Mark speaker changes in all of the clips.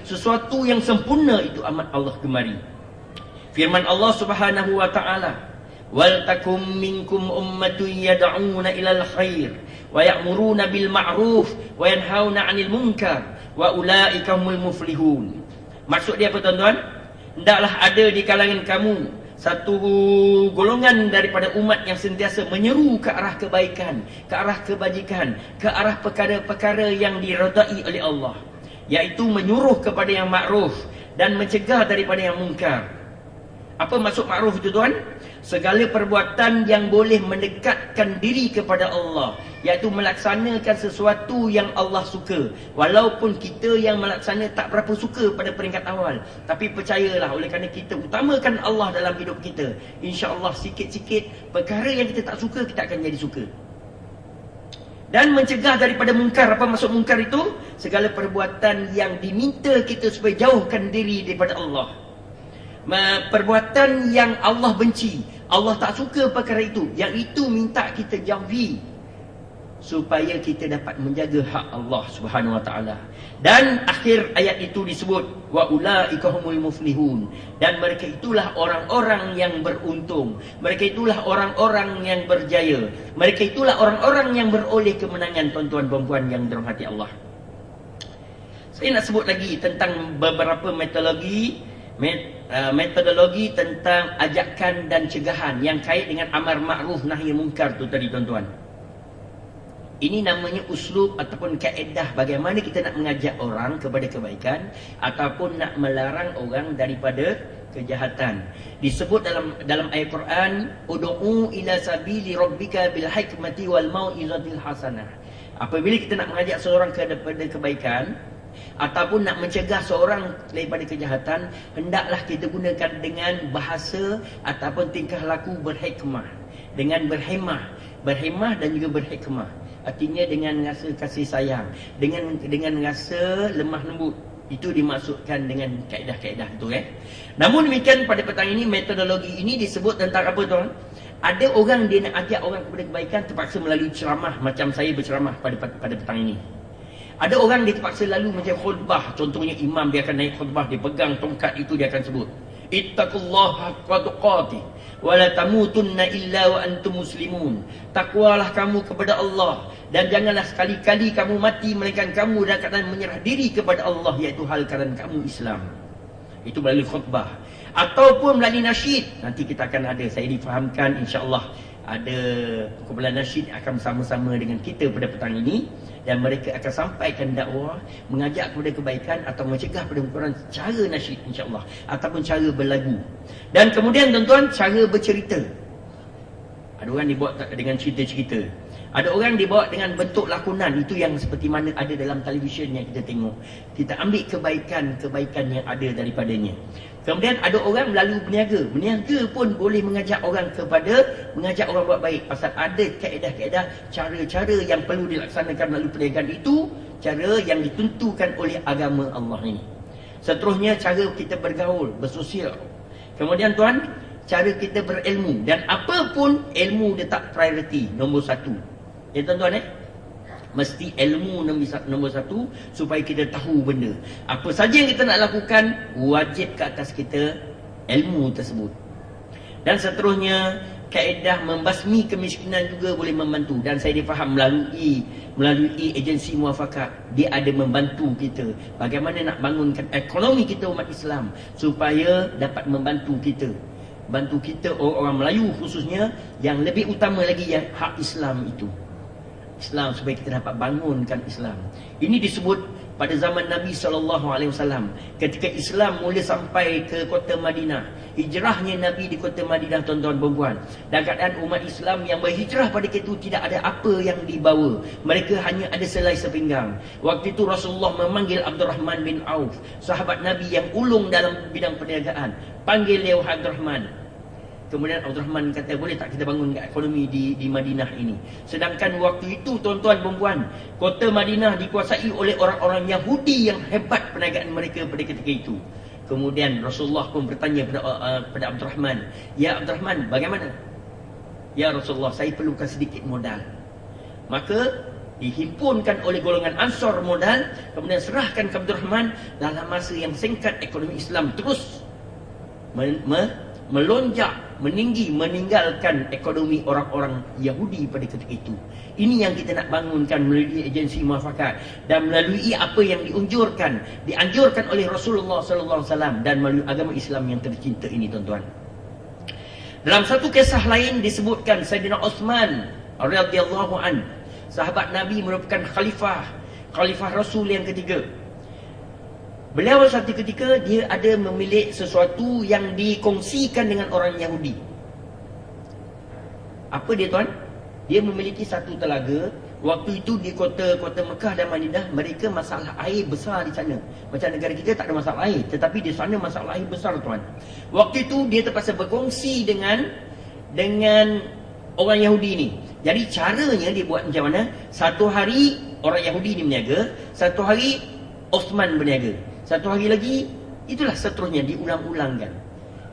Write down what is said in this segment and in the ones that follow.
Speaker 1: sesuatu yang sempurna itu amat Allah gemari. Firman Allah Subhanahu wa taala, "Wal takum minkum ummatun yad'una ilal khair wa ya'muruna bil ma'ruf wa yanhauna 'anil munkar wa ulaika humul muflihun." Maksud dia apa tuan-tuan? Hendaklah ada di kalangan kamu satu golongan daripada umat yang sentiasa menyeru ke arah kebaikan, ke arah kebajikan, ke arah perkara-perkara yang diredai oleh Allah, iaitu menyuruh kepada yang makruf dan mencegah daripada yang mungkar. Apa maksud makruf itu tuan? Segala perbuatan yang boleh mendekatkan diri kepada Allah, iaitu melaksanakan sesuatu yang Allah suka. Walaupun kita yang melaksana tak berapa suka pada peringkat awal, tapi percayalah, oleh kerana kita utamakan Allah dalam hidup kita, insya-Allah sikit-sikit perkara yang kita tak suka, kita akan jadi suka. Dan mencegah daripada mungkar. Apa maksud mungkar itu? Segala perbuatan yang diminta kita supaya jauhkan diri daripada Allah. Perbuatan yang Allah benci, Allah tak suka perkara itu, yang itu minta kita jauhi, supaya kita dapat menjaga hak Allah Subhanahu wa taala. Dan akhir ayat itu disebut wa ulaika humul muflihun, dan mereka itulah orang-orang yang beruntung, mereka itulah orang-orang yang berjaya, mereka itulah orang-orang yang beroleh kemenangan. Tuan-tuan dan puan yang dirahmati Allah, saya nak sebut lagi tentang beberapa metodologi tentang ajakan dan cegahan yang kait dengan amar ma'ruf nahi munkar tu tadi tuan-tuan. Ini namanya uslub ataupun kaedah bagaimana kita nak mengajak orang kepada kebaikan ataupun nak melarang orang daripada kejahatan. Disebut dalam ayat Quran, ud'u ila sabili rabbika bil hikmati wal mau'izatil hasanah. Apabila kita nak mengajak seorang kepada kebaikan ataupun nak mencegah seorang daripada kejahatan, hendaklah kita gunakan dengan bahasa ataupun tingkah laku berhikmah, dengan berhemah dan juga berhikmah. Artinya dengan rasa kasih sayang, dengan rasa lemah lembut. Itu dimaksudkan dengan kaedah-kaedah itu. Namun demikian, pada petang ini metodologi ini disebut tentang apa tuan? Ada orang dia nak ajak orang kepada kebaikan terpaksa melalui ceramah, macam saya berceramah pada petang ini. Ada orang dia terpaksa lalu macam khutbah. Contohnya imam dia akan naik khutbah, dia pegang tongkat itu, dia akan sebut ittaqullaha haqqa tuqatih wa la tamutunna illa wa antum muslimun. Takwalah kamu kepada Allah dan janganlah sekali-kali kamu mati melainkan kamu dalam keadaan menyerah diri kepada Allah, iaitu hal keadaan kamu Islam. Itu melalui khutbah ataupun melalui nasyid. Nanti kita akan ada, saya difahamkan insya-Allah ada kumpulan nasyid akan bersama-sama dengan kita pada petang ini, dan mereka akan sampaikan dakwah, mengajak kepada kebaikan atau mencegah pada ukuran cara nasyid insya-Allah, ataupun cara berlagu. Dan kemudian tuan-tuan, cara bercerita. Ada orang dibawa dengan cerita-cerita, ada orang dibawa dengan bentuk lakonan. Itu yang seperti mana ada dalam televisyen yang kita tengok. Kita ambil kebaikan yang ada daripadanya. Kemudian ada orang melalui berniaga. Berniaga pun boleh mengajak orang buat baik. Pasal ada kaedah-kaedah, cara-cara yang perlu dilaksanakan melalui perniagaan itu, cara yang ditentukan oleh agama Allah ini. Seterusnya, cara kita bergaul, bersosial. Kemudian tuan, cara kita berilmu. Dan apapun ilmu dia tak priority, nombor satu. Ya tuan-tuan mesti ilmu nombor satu, supaya kita tahu benda. Apa saja yang kita nak lakukan, wajib ke atas kita ilmu tersebut. Dan seterusnya, kaedah membasmi kemiskinan juga boleh membantu. Dan saya difaham melalui agensi muafakat, dia ada membantu kita bagaimana nak bangunkan ekonomi kita umat Islam, supaya dapat membantu kita. Bantu kita orang Melayu khususnya, yang lebih utama lagi ya hak Islam itu. Islam, supaya kita dapat bangunkan Islam. Ini disebut pada zaman Nabi SAW, ketika Islam mula sampai ke kota Madinah. Hijrahnya Nabi di kota Madinah, tuan-tuan dan puan, dan keadaan umat Islam yang berhijrah pada ketika itu tidak ada apa yang dibawa. Mereka hanya ada selai sepinggang. Waktu itu Rasulullah memanggil Abdurrahman bin Auf, sahabat Nabi yang ulung dalam bidang perniagaan. Panggil dia, wahai Abdurrahman. Kemudian Abdurrahman kata, boleh tak kita bangun ekonomi di Madinah ini? Sedangkan waktu itu tuan-tuan dan puan, kota Madinah dikuasai oleh orang-orang Yahudi yang hebat perniagaan mereka pada ketika itu. Kemudian Rasulullah pun bertanya pada Abdurrahman, ya Abdurrahman, bagaimana? Ya Rasulullah, saya perlukan sedikit modal. Maka dihimpunkan oleh golongan Ansar modal, kemudian serahkan ke Abdul Rahman. Dalam masa yang singkat ekonomi Islam terus melonjak, meninggi, meninggalkan ekonomi orang-orang Yahudi pada ketika itu. Ini yang kita nak bangunkan melalui agensi muafakat dan melalui apa yang dianjurkan oleh Rasulullah sallallahu alaihi wasallam dan melalui agama Islam yang tercinta ini, tuan-tuan. Dalam satu kisah lain disebutkan Sayyidina Uthman radhiyallahu an, sahabat Nabi, merupakan khalifah Rasul yang ketiga. Beliau satu ketika dia ada memiliki sesuatu yang dikongsikan dengan orang Yahudi. Apa dia, tuan? Dia memiliki satu telaga. Waktu itu di kota Mekah dan Madinah, mereka masalah air besar di sana. Macam negara kita tak ada masalah air, tetapi di sana masalah air besar, tuan. Waktu itu dia terpaksa berkongsi dengan orang Yahudi ni. Jadi caranya dia buat macam mana? Satu hari orang Yahudi ni berniaga, satu hari Uthman berniaga, satu hari lagi, itulah seterusnya diulang-ulangkan.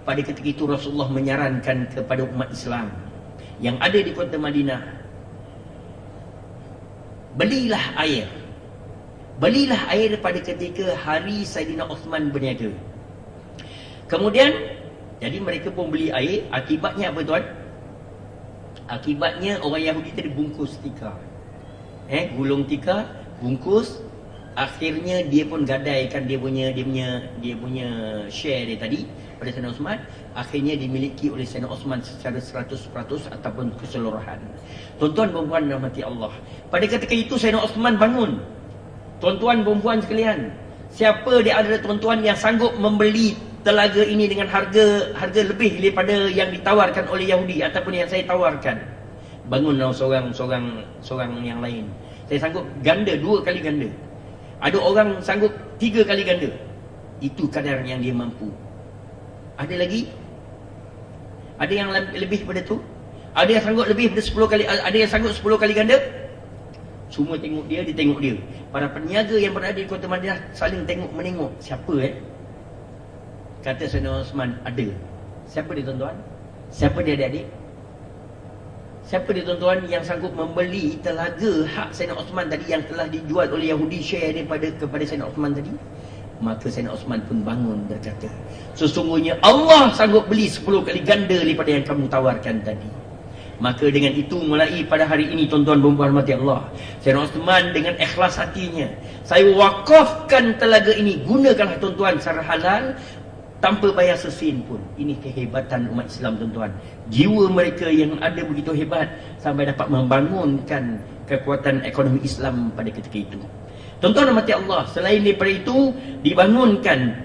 Speaker 1: Pada ketika itu Rasulullah menyarankan kepada umat Islam yang ada di kota Madinah, belilah air pada ketika hari Saidina Uthman berniaga. Kemudian jadi mereka pun beli air. Akibatnya apa, tuan? Akibatnya orang Yahudi tadi bungkus tikar, gulung tikar, bungkus. Akhirnya dia pun gadaikan dia punya share dia tadi pada Sayyidina Uthman. Akhirnya dimiliki oleh Sayyidina Uthman secara 100% ataupun keseluruhan. Tuan-tuan dan puan rahmati Allah, pada ketika itu Sayyidina Uthman bangun. Tuan-tuan dan puan sekalian, siapa di antara tuan-tuan yang sanggup membeli telaga ini dengan harga lebih daripada yang ditawarkan oleh Yahudi ataupun yang saya tawarkan? Bangunlah seorang yang lain. Saya sanggup ganda, 2 kali ganda. Ada orang sanggup 3 kali ganda. Itu kadar yang dia mampu. Ada lagi? Ada yang lebih daripada tu? Ada yang sanggup lebih daripada 10 kali? Ada yang sanggup 10 kali ganda? Semua tengok dia, dia tengok dia. Para peniaga yang berada di kota Madinah saling tengok-menengok. Siapa Kata Sayyidina Uthman, ada. Siapa dia, tuan-tuan? Siapa dia, adik-adik? Siapa dia, tuan-tuan, yang sanggup membeli telaga hak Sayyidina Uthman tadi yang telah dijual oleh Yahudi, share kepada Sayyidina Uthman tadi? Maka Sayyidina Uthman pun bangun berkata, sesungguhnya Allah sanggup beli 10 kali ganda daripada yang kamu tawarkan tadi. Maka dengan itu mulai pada hari ini, tuan-tuan dan puan rahmati Allah, Sayyidina Uthman dengan ikhlas hatinya, saya wakafkan telaga ini, gunakanlah tuan-tuan secara halal tanpa bayar sesin pun. Ini kehebatan umat Islam, tuan-tuan. Jiwa mereka yang ada begitu hebat sampai dapat membangunkan kekuatan ekonomi Islam pada ketika itu. Tuan-tuan rahmati Allah, selain daripada itu dibangunkan,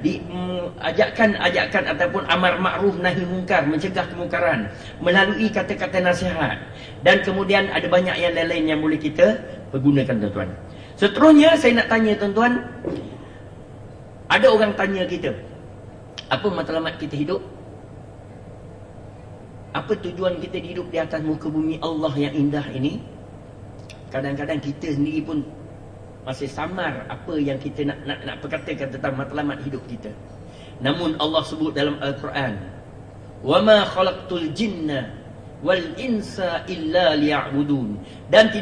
Speaker 1: ajakan ataupun amar ma'ruf nahi mungkar, mencegah kemungkaran melalui kata-kata nasihat, dan kemudian ada banyak yang lain-lain yang boleh kita pergunakan, tuan-tuan. Seterusnya saya nak tanya, tuan-tuan, ada orang tanya kita, apa matlamat kita hidup? Apa tujuan kita hidup di atas muka bumi Allah yang indah ini? Kadang-kadang kita sendiri pun masih samar apa yang kita nak perkatakan tentang matlamat hidup kita. Namun Allah sebut dalam Al-Quran, وَمَا خَلَقْتُ الْجِنَّ وَالْإِنْسَ إِلَّا لِيَعْبُدُونَ, dan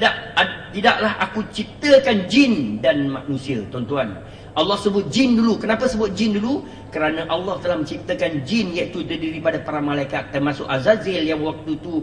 Speaker 1: tidaklah aku ciptakan jin dan manusia, tuan-tuan. Allah sebut jin dulu. Kenapa sebut jin dulu? Kerana Allah telah menciptakan jin, iaitu terdiri daripada para malaikat, termasuk Azazil yang waktu itu